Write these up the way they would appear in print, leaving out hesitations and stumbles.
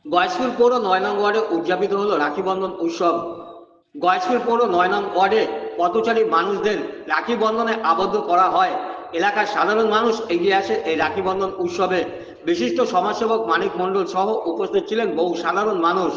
গয়েশপুর পৌর ৯ নং ওয়ার্ডে উদযাপিত হলো রাখি বন্ধন উৎসব। গয়েশপুর পৌর ৯ নং ওয়ার্ডে পথচারী মানুষদের রাখি বন্ধনে আবদ্ধ করা হয়। এলাকার সাধারণ মানুষ এগিয়ে আসে এই রাখি বন্ধন উৎসবে। বিশিষ্ট সমাজসেবক মানিক মণ্ডল সহ উপস্থিত ছিলেন বহু সাধারণ মানুষ।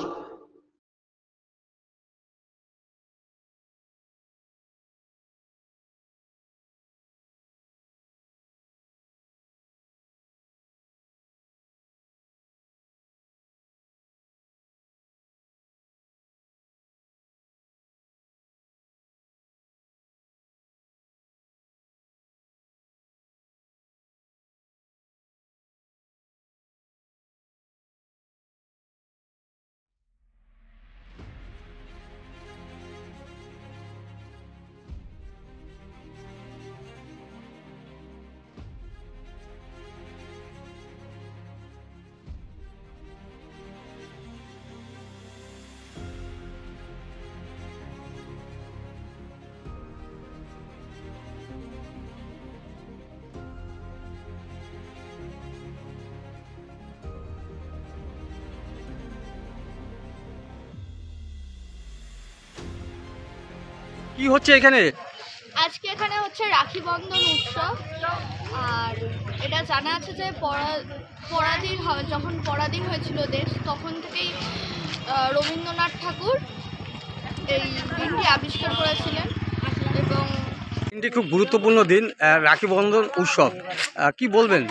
কি হচ্ছে এখানে? আজকে এখানে হচ্ছে রাখি বন্ধন উৎসব। আর এটা জানা আছে যে যখন পরাধীন হয়েছিল দেশ, তখন থেকেই রবীন্দ্রনাথ ঠাকুর এই দিনটি আবিষ্কার করেছিলেন। এবং দিনটি খুব গুরুত্বপূর্ণ দিন, রাখি বন্ধন উৎসব। কি বলবেন?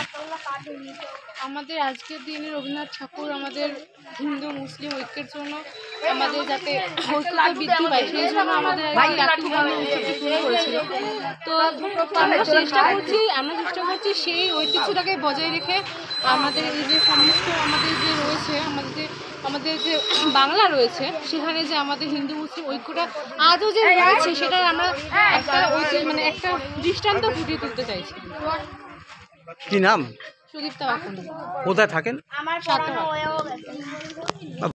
আমাদের আজকের দিনে রবীন্দ্রনাথ ঠাকুর আমাদের হিন্দু মুসলিম ঐক্যের জন্য, আমাদের যাতে ঐক্যতা বৃদ্ধি পায় সেই জন্য আমাদের রাখি বন্ধন উৎসবটা শুরু করেছিল। তো আমরা চেষ্টা করছি সেই ঐতিহ্যটাকে বজায় রেখে আমাদের এই যে সমস্ত আমাদের যে রয়েছে, আমাদের যে বাংলা রয়েছে, সেখানে যে আমাদের হিন্দু মুসলিম ঐক্যটা আজও যে রয়েছে, সেটার আমরা একটা একটা দৃষ্টান্ত ফুটিয়ে তুলতে চাইছি। কি নাম? সুদীপ্তা বাকুনি। কোথায় থাকেন? আমার